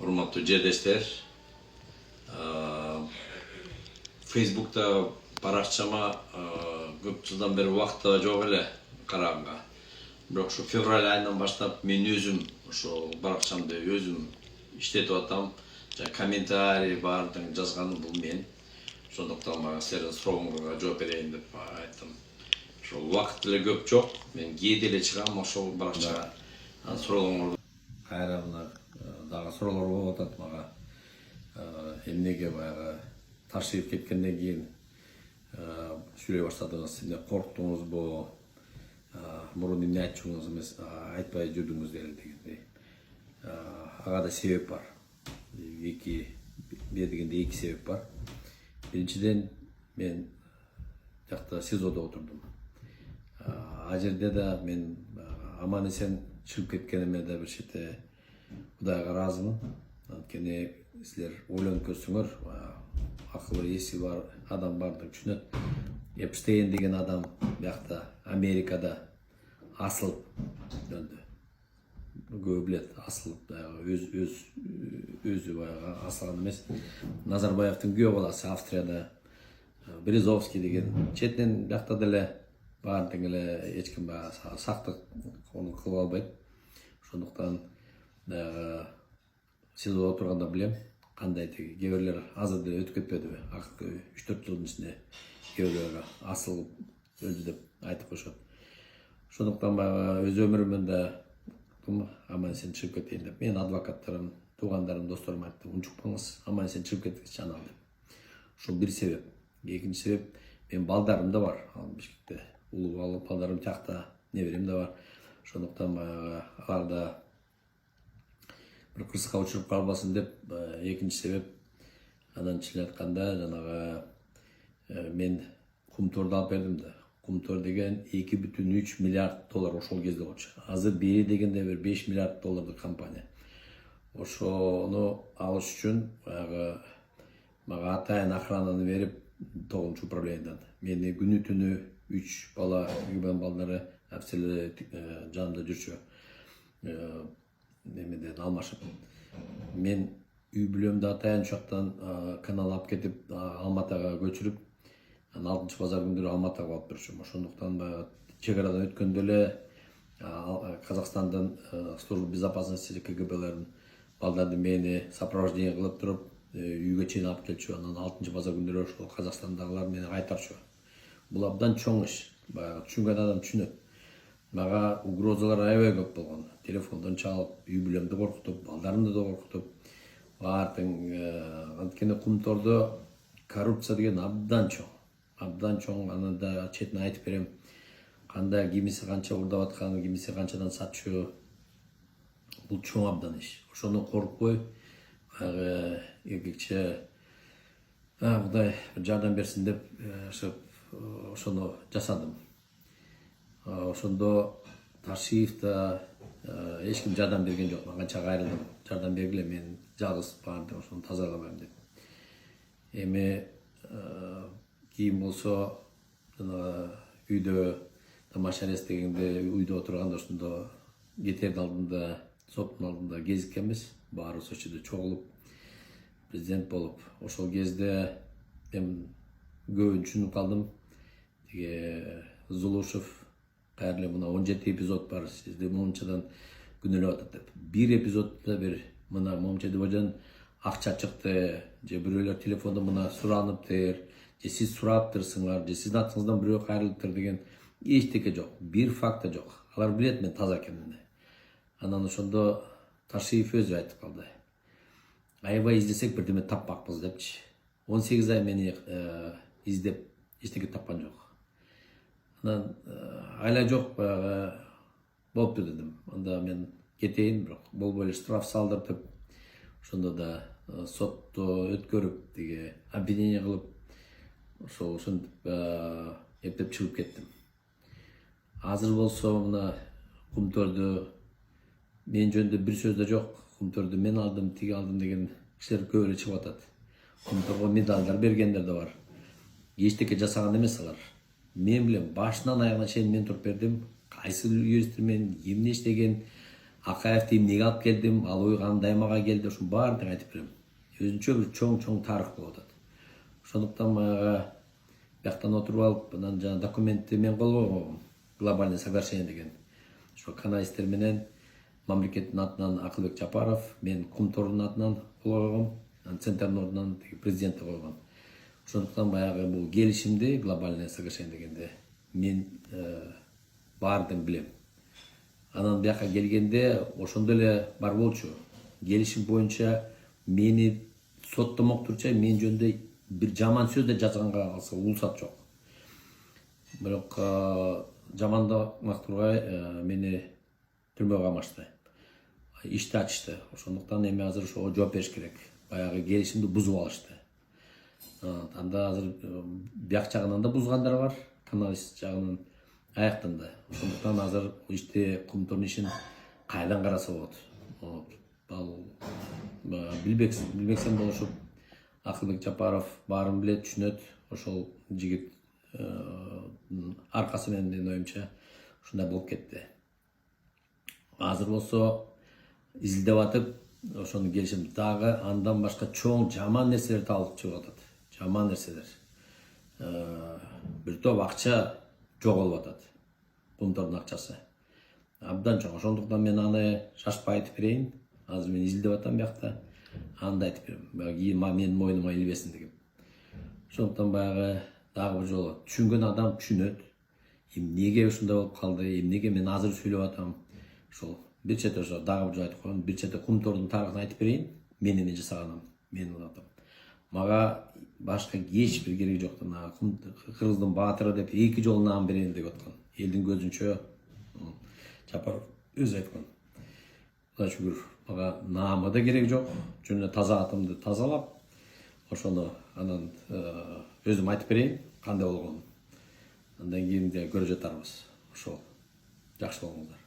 Урматтуу жерлештер, Facebook'ta barакчама көп жылдан бери убакыт жок эле караганга. Бирок ушу февраль айынан баштап мен өзүм ошо баракчамды өзүм иштетип атам. Комментарий баардыгын жазганым бул мен. Ошондуктан мага силердин сурооңорго жооп берейин деп айттым. Ошо убакыт эле көп жок. Мен кээде эле чыгам ошол баракчага. Сурооңорду кайра мына дагы суроолор болуп атат мага. Эмнеге баягы ташыйып кеткенден кийин сүйлөй баштадыңыз, эмне корктуңузбу? Мурун эмне айтчуңуз эмес, айтпай жүрдүңүздөр дегендей. Ага да себеп бар. Бедегенде эки себеп бар. Биринчиден мен жакта СИЗОдо отурдум. А жерде да мен аман эсен чыгып кеткениме да бир чети Кудайга ыраазымын. Анткени силер ойлонуп көрсөңөр, акылы эси бар адам барды түшүнөт. Эпстейн деген адам биякта Америкада асылып дöndü. Көбү билет, асылып өзү баягы асылган эмес. Назарбаевдин күйөө баласы Австрияда Березовский деген четинен биякта деле баардык эле эч ким сактык кону кылып албайт. Ошондуктан СИЗОдо отурганда билем кандай кээ бирлер азыр деле өтүп кетпедиби? Акыркы 3-4 жылдын ичинде кээ бирлер асылып өлдү деп айтып коюшат. Ошондуктан баягы өз өмүрүмөн да аман эсен чыгып кетейин деп. Мен адвокаттарым, туугандарым, досторум айтты, унчукпаңыз, аман эсен чыгып кеткичи анан деп. Ошол бир себеп. Экинчи себеп, мен балдарым да бар. Ал Бишкекте улуу балдарым тиякта, неберем да бар. Ошондуктан баягы алар да bir кырсыкка учуруп калбасын деп, экинчи себеп. Анан чынын айтканда жанагы мен Кумторду алып бердим да. Кумтор деген 2,3 миллиард доллар ошол кезде болчу. Азыр бери дегенде бир 5 миллиард доллардык компания. Ошону алыш үчүн баягы мага атайын охрананы берип, 9-чу управлениядан. Мени күнү түнү 3 бала, үйгөн балдары апселе жанымда жүрчү. Немеден алмашып. Мен үй бүлөмдү атайын ушактан канал алып кетип, Алматага көчүрүп, 6-базар күндөрү Алматага алып берчүм. Ошондуктан чек арадан өткөндө эле Казакстандын служба безопасности КГБлерин балдарды мени сопровождение кылып туруп, үйгө чейин алып келчү. Анан 6-базар күндөрү ошол Казакстандагылар мени кайтарчу. Бул абдан чоң иш. Баягы түшүнгөн адам түшүнөт. Мага угрозалар аябай көп болгон. Телефондон чалып, үй бүлөмдү коркутуп, балдарымды да коркутуп, баардык анткени Кумтордо коррупция деген абдан чоң. Абдан чоң, аны да четин айтып берем. Кандай кимиси канча урдап атканы, кимиси канчадан сатчу. Бул чоң абдан иш. Ошону коркпой, баягы эркекче Кудай жардам берсин деп ошону жасадым. Ошондо Ташиев да эч ким жардам берген жок. Мен канча кайрылдым. Жардам бергиле, мен жалгыз бардым, ошону тазалабайм деп. Эми кийин болсо үйдө тамаша арест дегенде үйдө отурганда ошондо кетердин алдында, соттун алдында кезиккенбиз. Баарыбыз ошол жерде чогулуп, президент болуп, ошол кезде мен көбүн түшүнүп калдым. Тиги Зулушев кайрыле мына 17 эпизод бар, сизди момчадан күнөөлөп атат деп. Бир эпизоддо бир мына момчадыбажан акча чыкты, же бирөөлөр телефондо мына сураныптыр, же сиз сураптырсыңар, же сиздин атыңыздан бирөө кайрылыптыр деген эчтеке жок. Бир факт да жок. Алар билет мен таза экенимди. Анан ошондо Ташиев өзү айтып калды. Аябай издесек бирдеме таппакпыз депчи. 18 ай мени издеп эчтеке тапкан жок. Анан айла жок, болупту дедим. Анда мен кетейин, бирок болбой эле штраф салдыртып, ошондо да сотто өткөрүп, тиги обвинение кылып, ошентип эптеп чыгып кеттим. Азыр болсо мына Кумторду мен жөнүндө бир сөз да жок. Кумторду мен алдым, тиги алдым деген кишилер көп эле чыгып атат. Кумторго медалдар бергендер да бар. Эчтеке жасаган эмес алар. Мен билем, башынан аягына чейин мен туруп бердим. Кайсы юристтермен эмне иштеген, Акаевди эмнеге алып келдим, ал ой кандай мага келди, ошонун баардыгын айтып берем. Өзүнчө бир чоң тарых болуп атат. Ошондуктан баягы бияктан отуруп алып, анан жана документти мен кол койгом, глобальный соглашение деген. Ошо каналисттер менен мамлекеттин атынан Акылбек Жапаров, мен Кумтордун атынан кол койгом, анан Центрнордун президенти койгон. Ошондуктан баягы бул келишимди, глобальное соглашение дегенде мен баардыгын билем. Анан бияка келгенде ошондо эле бар болчу. Келишим боюнча мени соттомоктурча мен жөнүндө бир жаман сөз да жазганга калса улсат жок. Бирок жамандамак тургай мени түрмөгө камашты. Ишти ачышты. Ошондуктан эми азыр ошого жооп бериш керек. Баягы келишимди бузуп алышты. Анда азыр бияк жагынан да бузгандар бар, каналист жагынан аяктан да. Ошондуктан азыр ишти Кумтордун ишин кайдан караса болот. Ал билбексем болушуп Акылбек Жапаров баарын билет, түшүнөт. Ошол жигит аркасы менен менин оюмча ушундай болуп кетти. Азыр болсо изилдеп атып, ошону келишим дагы андан башка чоң жаман нерселер табылып чыгып атат. Жаман нерселер. Бир топ акча жоголуп атат. Кумтордун акчасы. Абдан чоң. Ошондуктан мен аны шашпай айтып берейин. Азыр мен изилдеп атам биякта. Анда айтып берем. Кийин менин мойнума илбесин деген. Ошондуктан баягы дагы бир жолу түшүнгөн адам түшүнөт. Эмнеге ушундай болуп калды, эмнеге мен азыр сүйлөп атам. Ошол бир чети ошо дагы бир жолу айтып коеюн. Бир чети Кумтордун тарыхын айтып берейин. Мен эмне жасаганын, менин атам. Мага башка эч бир кереги жок. Кыргыздын баатыры деп 2 жолу наам берейин деп аткан. Элдин көзүнчө Жапаров өзү айткан. Кудай шүгүр, мага наамы да керек жок. Жөн эле таза атымды тазалап, ошону анан өзүм айтып берейин кандай болгонун. Андан кийин көрө жатарбыз. Ошол. Жакшы болуңуздар.